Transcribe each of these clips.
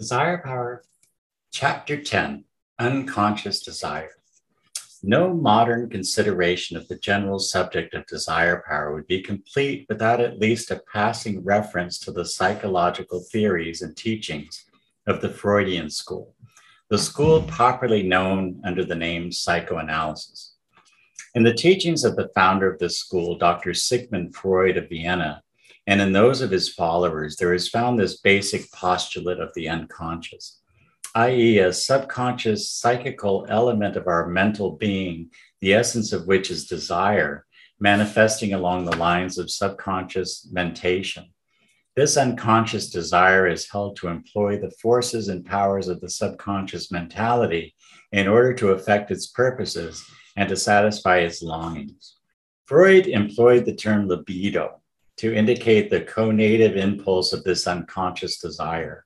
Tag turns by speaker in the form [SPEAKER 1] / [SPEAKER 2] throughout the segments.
[SPEAKER 1] Desire Power, Chapter 10, Unconscious Desire. No modern consideration of the general subject of desire power would be complete without at least a passing reference to the psychological theories and teachings of the Freudian school, the school popularly known under the name psychoanalysis. In the teachings of the founder of this school, Dr. Sigmund Freud of Vienna, and in those of his followers, there is found this basic postulate of the unconscious, i.e., a subconscious psychical element of our mental being, the essence of which is desire, manifesting along the lines of subconscious mentation. This unconscious desire is held to employ the forces and powers of the subconscious mentality in order to effect its purposes and to satisfy its longings. Freud employed the term libido to indicate the conative impulse of this unconscious desire.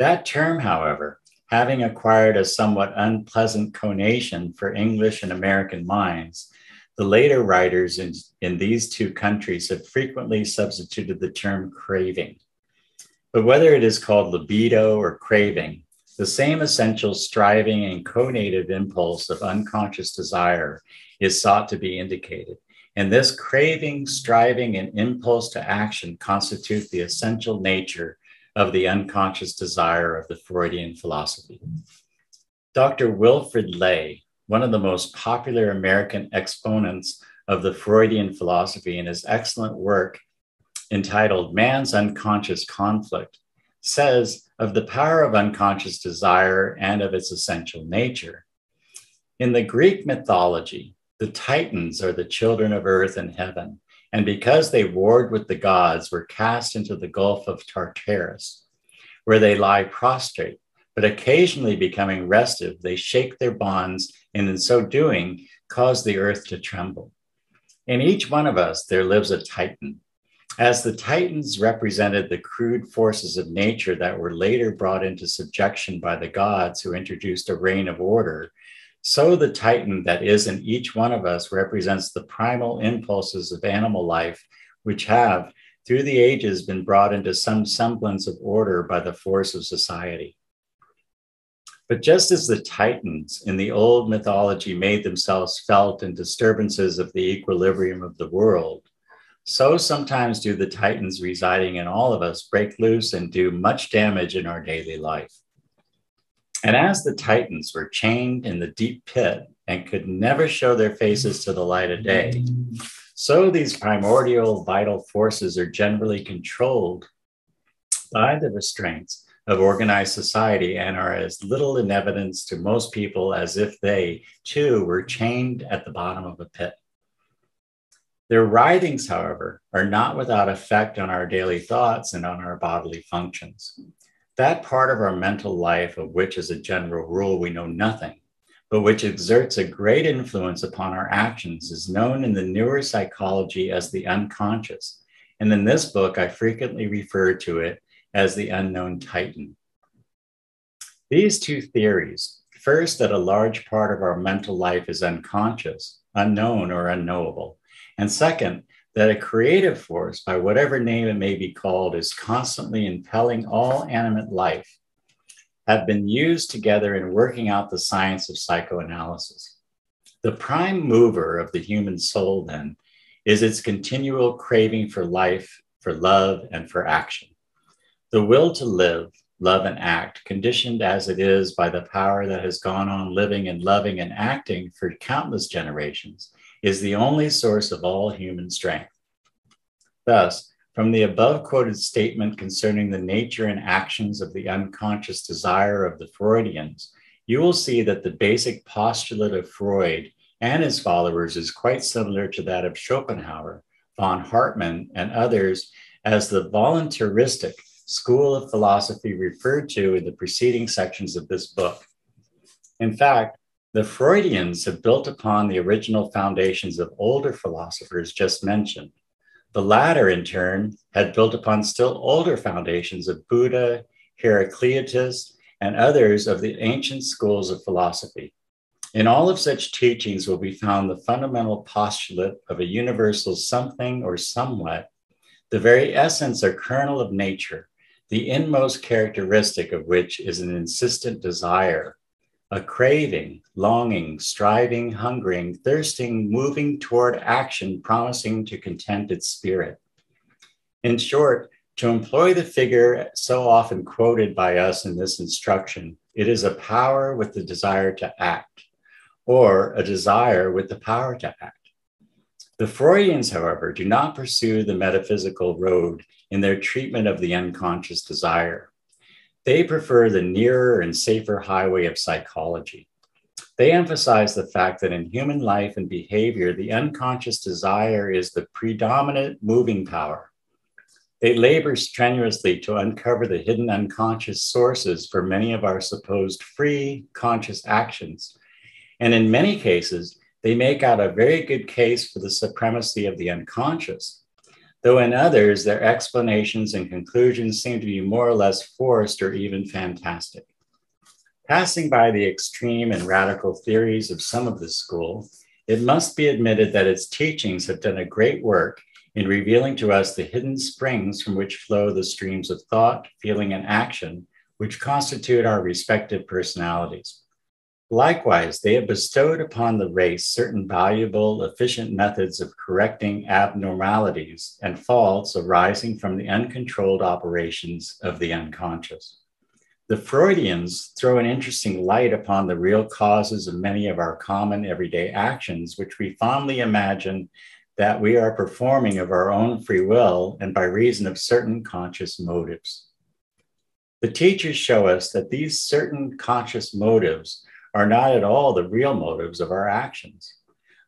[SPEAKER 1] That term, however, having acquired a somewhat unpleasant connotation for English and American minds, the later writers in these two countries have frequently substituted the term craving. But whether it is called libido or craving, the same essential striving and conative impulse of unconscious desire is sought to be indicated. And this craving, striving, and impulse to action constitute the essential nature of the unconscious desire of the Freudian philosophy. Dr. Wilfrid Ley, one of the most popular American exponents of the Freudian philosophy in his excellent work entitled Man's Unconscious Conflict, says of the power of unconscious desire and of its essential nature. In the Greek mythology, the Titans are the children of earth and heaven, and because they warred with the gods, were cast into the Gulf of Tartarus, where they lie prostrate, but occasionally becoming restive, they shake their bonds, and in so doing, cause the earth to tremble. In each one of us, there lives a Titan. As the Titans represented the crude forces of nature that were later brought into subjection by the gods who introduced a reign of order, so the Titan that is in each one of us represents the primal impulses of animal life, which have, through the ages, been brought into some semblance of order by the force of society. But just as the Titans in the old mythology made themselves felt in disturbances of the equilibrium of the world, so sometimes do the Titans residing in all of us break loose and do much damage in our daily life. And as the Titans were chained in the deep pit and could never show their faces to the light of day, so these primordial vital forces are generally controlled by the restraints of organized society and are as little in evidence to most people as if they, too, were chained at the bottom of a pit. Their writhings, however, are not without effect on our daily thoughts and on our bodily functions. That part of our mental life of which, as a general rule, we know nothing, but which exerts a great influence upon our actions is known in the newer psychology as the unconscious. And in this book, I frequently refer to it as the unknown Titan. These two theories, first, that a large part of our mental life is unconscious, unknown, or unknowable, and second, that a creative force, by whatever name it may be called, is constantly impelling all animate life, have been used together in working out the science of psychoanalysis. The prime mover of the human soul, then, is its continual craving for life, for love, and for action. The will to live, love, and act, conditioned as it is by the power that has gone on living and loving and acting for countless generations, is the only source of all human strength. Thus, from the above quoted statement concerning the nature and actions of the unconscious desire of the Freudians, you will see that the basic postulate of Freud and his followers is quite similar to that of Schopenhauer, von Hartmann, and others as the voluntaristic school of philosophy referred to in the preceding sections of this book. In fact, the Freudians have built upon the original foundations of older philosophers just mentioned. The latter, in turn, had built upon still older foundations of Buddha, Heraclitus, and others of the ancient schools of philosophy. In all of such teachings will be found the fundamental postulate of a universal something or somewhat, the very essence or kernel of nature, the inmost characteristic of which is an insistent desire, a craving, longing, striving, hungering, thirsting, moving toward action, promising to content its spirit. In short, to employ the figure so often quoted by us in this instruction, it is a power with the desire to act, or a desire with the power to act. The Freudians, however, do not pursue the metaphysical road in their treatment of the unconscious desire. They prefer the nearer and safer highway of psychology. They emphasize the fact that in human life and behavior, the unconscious desire is the predominant moving power. They labor strenuously to uncover the hidden unconscious sources for many of our supposed free conscious actions. And in many cases, they make out a very good case for the supremacy of the unconscious, though in others, their explanations and conclusions seem to be more or less forced or even fantastic. Passing by the extreme and radical theories of some of this school, it must be admitted that its teachings have done a great work in revealing to us the hidden springs from which flow the streams of thought, feeling, and action, which constitute our respective personalities. Likewise, they have bestowed upon the race certain valuable, efficient methods of correcting abnormalities and faults arising from the uncontrolled operations of the unconscious. The Freudians throw an interesting light upon the real causes of many of our common everyday actions, which we fondly imagine that we are performing of our own free will and by reason of certain conscious motives. The teachers show us that these certain conscious motives are not at all the real motives of our actions.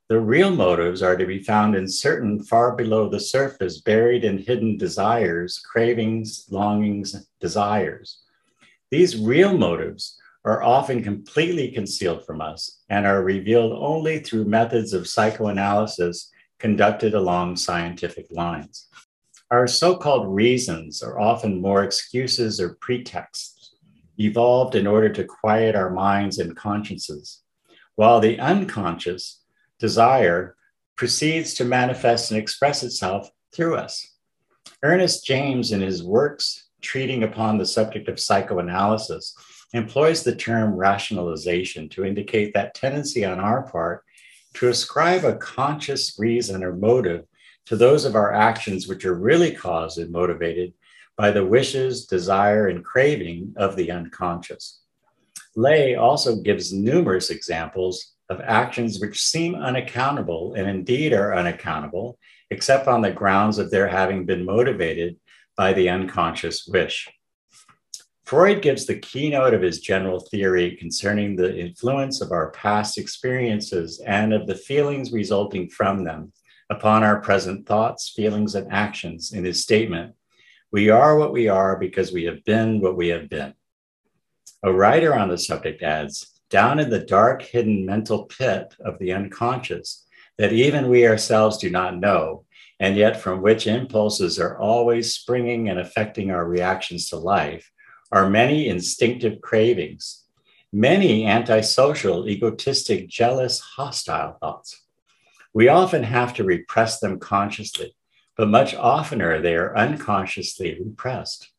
[SPEAKER 1] The real motives are to be found in certain far below the surface, buried and hidden desires, cravings, longings, desires. These real motives are often completely concealed from us and are revealed only through methods of psychoanalysis conducted along scientific lines. Our so-called reasons are often more excuses or pretexts, evolved in order to quiet our minds and consciences, while the unconscious desire proceeds to manifest and express itself through us. Ernest James, in his works treating upon the subject of psychoanalysis, employs the term rationalization to indicate that tendency on our part to ascribe a conscious reason or motive to those of our actions which are really caused and motivated by the wishes, desire, and craving of the unconscious. Lay also gives numerous examples of actions which seem unaccountable and indeed are unaccountable, except on the grounds of their having been motivated by the unconscious wish. Freud gives the keynote of his general theory concerning the influence of our past experiences and of the feelings resulting from them upon our present thoughts, feelings, and actions in his statement, "We are what we are because we have been what we have been." A writer on the subject adds, "Down in the dark, hidden mental pit of the unconscious that even we ourselves do not know, and yet from which impulses are always springing and affecting our reactions to life, are many instinctive cravings, many antisocial, egotistic, jealous, hostile thoughts. We often have to repress them consciously, but much oftener they are unconsciously repressed.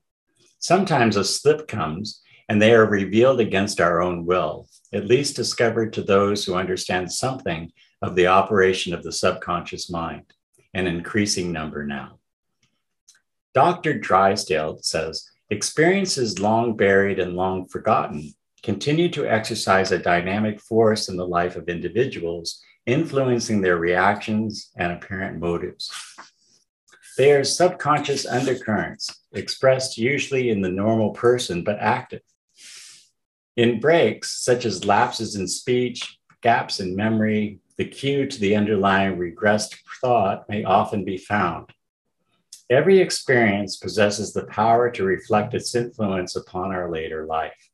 [SPEAKER 1] Sometimes a slip comes and they are revealed against our own will, at least discovered to those who understand something of the operation of the subconscious mind, an increasing number now." Dr. Drysdale says, "Experiences long buried and long forgotten continue to exercise a dynamic force in the life of individuals, influencing their reactions and apparent motives. They are subconscious undercurrents, expressed usually in the normal person, but active. In breaks, such as lapses in speech, gaps in memory, the cue to the underlying regressed thought may often be found. Every experience possesses the power to reflect its influence upon our later life.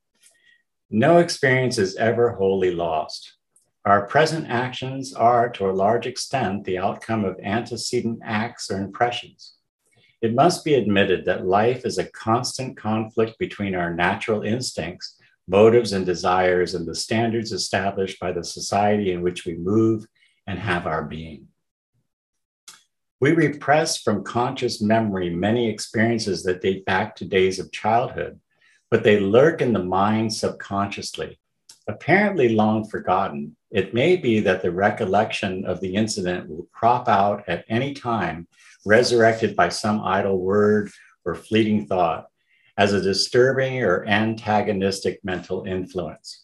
[SPEAKER 1] No experience is ever wholly lost. Our present actions are, to a large extent, the outcome of antecedent acts or impressions. It must be admitted that life is a constant conflict between our natural instincts, motives, and desires, and the standards established by the society in which we move and have our being." We repress from conscious memory many experiences that date back to days of childhood, but they lurk in the mind subconsciously. Apparently long forgotten, it may be that the recollection of the incident will crop out at any time, resurrected by some idle word or fleeting thought, as a disturbing or antagonistic mental influence.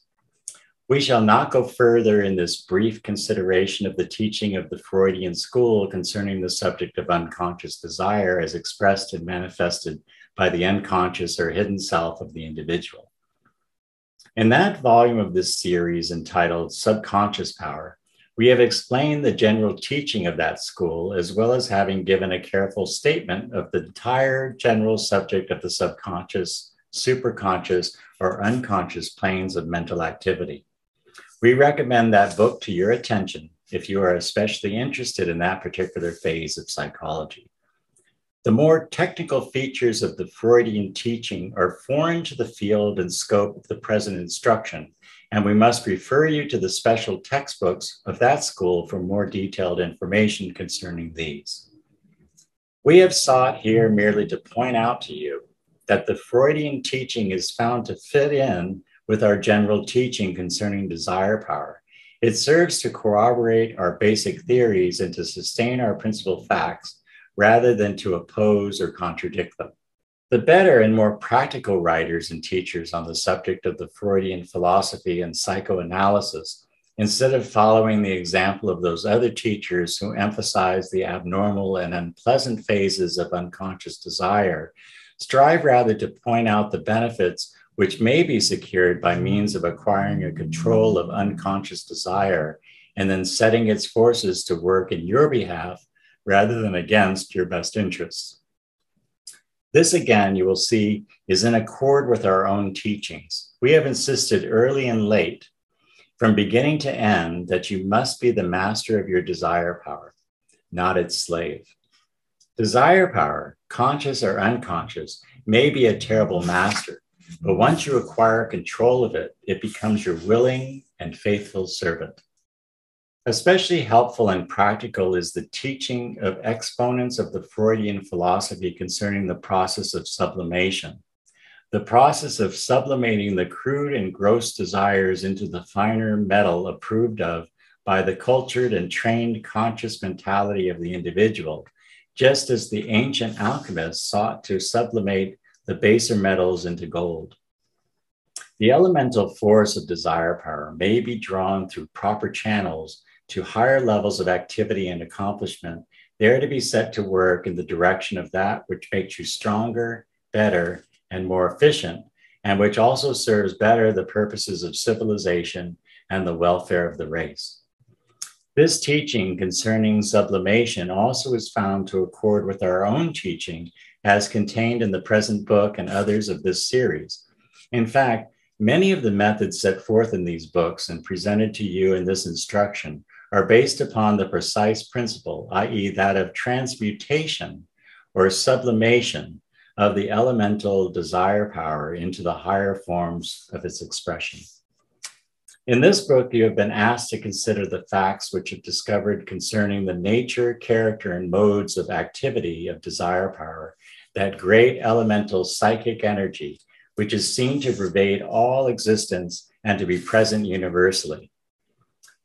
[SPEAKER 1] We shall not go further in this brief consideration of the teaching of the Freudian school concerning the subject of unconscious desire as expressed and manifested by the unconscious or hidden self of the individual. In that volume of this series entitled Subconscious Power, we have explained the general teaching of that school, as well as having given a careful statement of the entire general subject of the subconscious, superconscious, or unconscious planes of mental activity. We recommend that book to your attention if you are especially interested in that particular phase of psychology. The more technical features of the Freudian teaching are foreign to the field and scope of the present instruction, and we must refer you to the special textbooks of that school for more detailed information concerning these. We have sought here merely to point out to you that the Freudian teaching is found to fit in with our general teaching concerning desire power. It serves to corroborate our basic theories and to sustain our principal facts rather than to oppose or contradict them. The better and more practical writers and teachers on the subject of the Freudian philosophy and psychoanalysis, instead of following the example of those other teachers who emphasize the abnormal and unpleasant phases of unconscious desire, strive rather to point out the benefits which may be secured by means of acquiring a control of unconscious desire and then setting its forces to work in your behalf rather than against your best interests. This, again, you will see, is in accord with our own teachings. We have insisted early and late, from beginning to end, that you must be the master of your desire power, not its slave. Desire power, conscious or unconscious, may be a terrible master, but once you acquire control of it, it becomes your willing and faithful servant. Especially helpful and practical is the teaching of exponents of the Freudian philosophy concerning the process of sublimation. The process of sublimating the crude and gross desires into the finer metal approved of by the cultured and trained conscious mentality of the individual, just as the ancient alchemists sought to sublimate the baser metals into gold. The elemental force of desire power may be drawn through proper channels to higher levels of activity and accomplishment, there to be set to work in the direction of that which makes you stronger, better, and more efficient, and which also serves better the purposes of civilization and the welfare of the race. This teaching concerning sublimation also is found to accord with our own teaching as contained in the present book and others of this series. In fact, many of the methods set forth in these books and presented to you in this instruction are based upon the precise principle, i.e. that of transmutation or sublimation of the elemental desire power into the higher forms of its expression. In this book, you have been asked to consider the facts which you've discovered concerning the nature, character, and modes of activity of desire power, that great elemental psychic energy, which is seen to pervade all existence and to be present universally.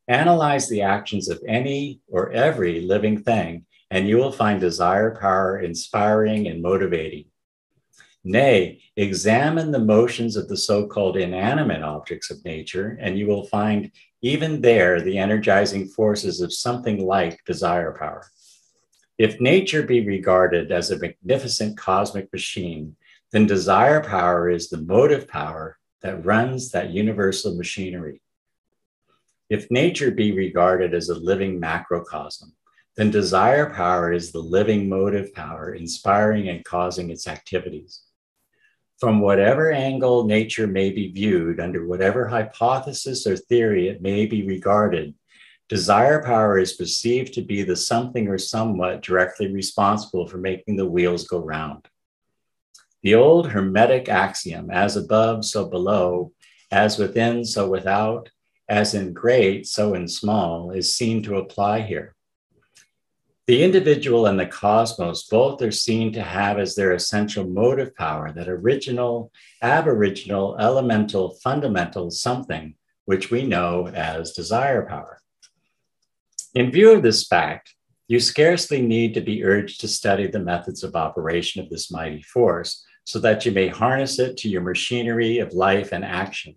[SPEAKER 1] Analyze the actions of any or every living thing, and you will find desire power inspiring and motivating. Nay, examine the motions of the so-called inanimate objects of nature, and you will find even there the energizing forces of something like desire power. If nature be regarded as a magnificent cosmic machine, then desire power is the motive power that runs that universal machinery. If nature be regarded as a living macrocosm, then desire power is the living motive power inspiring and causing its activities. From whatever angle nature may be viewed, under whatever hypothesis or theory it may be regarded, desire power is perceived to be the something or somewhat directly responsible for making the wheels go round. The old Hermetic axiom, as above, so below, as within, so without, as in great, so in small, is seen to apply here. The individual and the cosmos both are seen to have as their essential motive power that original, aboriginal, elemental, fundamental something, which we know as desire power. In view of this fact, you scarcely need to be urged to study the methods of operation of this mighty force so that you may harness it to your machinery of life and action.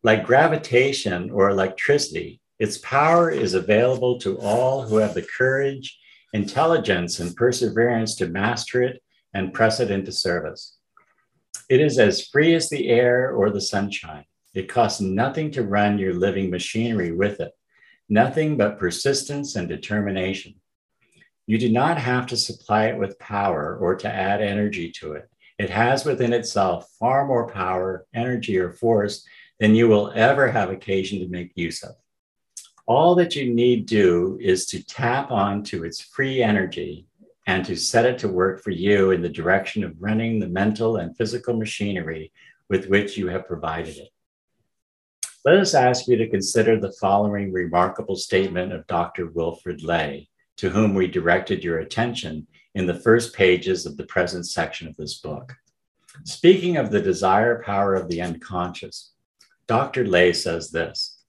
[SPEAKER 1] Like gravitation or electricity, its power is available to all who have the courage, intelligence, and perseverance to master it and press it into service. It is as free as the air or the sunshine. It costs nothing to run your living machinery with it, nothing but persistence and determination. You do not have to supply it with power or to add energy to it. It has within itself far more power, energy, or force than you will ever have occasion to make use of. All that you need do is to tap onto its free energy and to set it to work for you in the direction of running the mental and physical machinery with which you have provided it. Let us ask you to consider the following remarkable statement of Dr. Wilfrid Lay, to whom we directed your attention in the first pages of the present section of this book. Speaking of the desire power of the unconscious, Dr. Lay says this: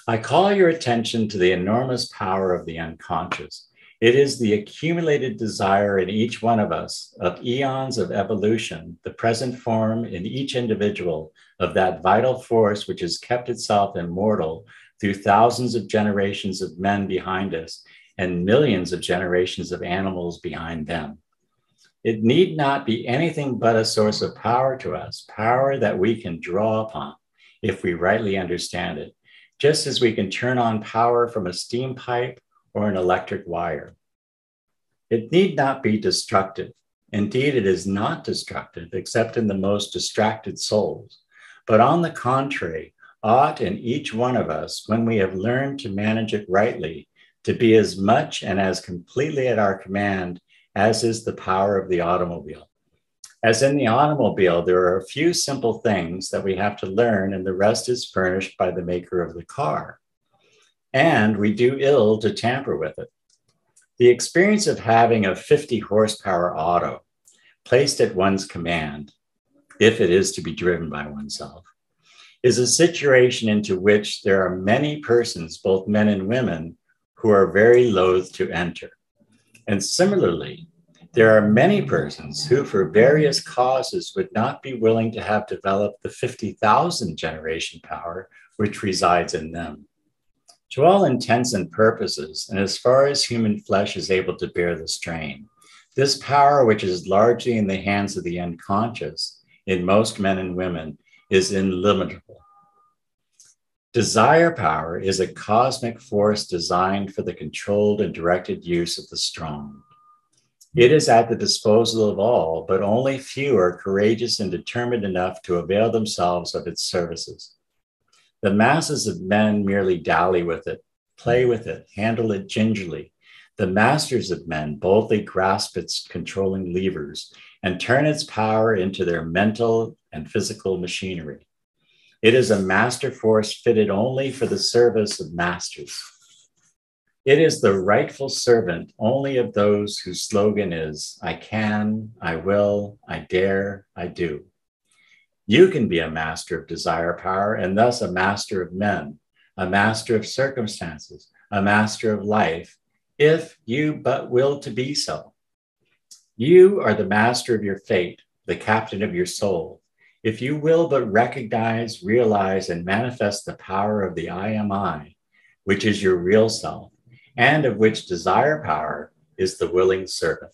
[SPEAKER 1] I call your attention to the enormous power of the unconscious. It is the accumulated desire in each one of us of eons of evolution, the present form in each individual of that vital force which has kept itself immortal through thousands of generations of men behind us and millions of generations of animals behind them. It need not be anything but a source of power to us, power that we can draw upon if we rightly understand it, just as we can turn on power from a steam pipe or an electric wire. It need not be destructive. Indeed, it is not destructive, except in the most distracted souls. But on the contrary, ought in each one of us, when we have learned to manage it rightly, to be as much and as completely at our command as is the power of the automobile. As in the automobile, there are a few simple things that we have to learn, and the rest is furnished by the maker of the car. And we do ill to tamper with it. The experience of having a 50 horsepower auto placed at one's command, if it is to be driven by oneself, is a situation into which there are many persons, both men and women, who are very loath to enter. And similarly, there are many persons who, for various causes, would not be willing to have developed the 50,000 generation power which resides in them. To all intents and purposes, and as far as human flesh is able to bear the strain, this power, which is largely in the hands of the unconscious, in most men and women, is illimitable. Desire power is a cosmic force designed for the controlled and directed use of the strong. It is at the disposal of all, but only few are courageous and determined enough to avail themselves of its services. The masses of men merely dally with it, play with it, handle it gingerly. The masters of men boldly grasp its controlling levers and turn its power into their mental and physical machinery. It is a master force fitted only for the service of masters. It is the rightful servant only of those whose slogan is, I can, I will, I dare, I do. You can be a master of desire power and thus a master of men, a master of circumstances, a master of life, if you but will to be so. You are the master of your fate, the captain of your soul. If you will but recognize, realize, and manifest the power of the I am I, which is your real self, and of which desire power is the willing servant.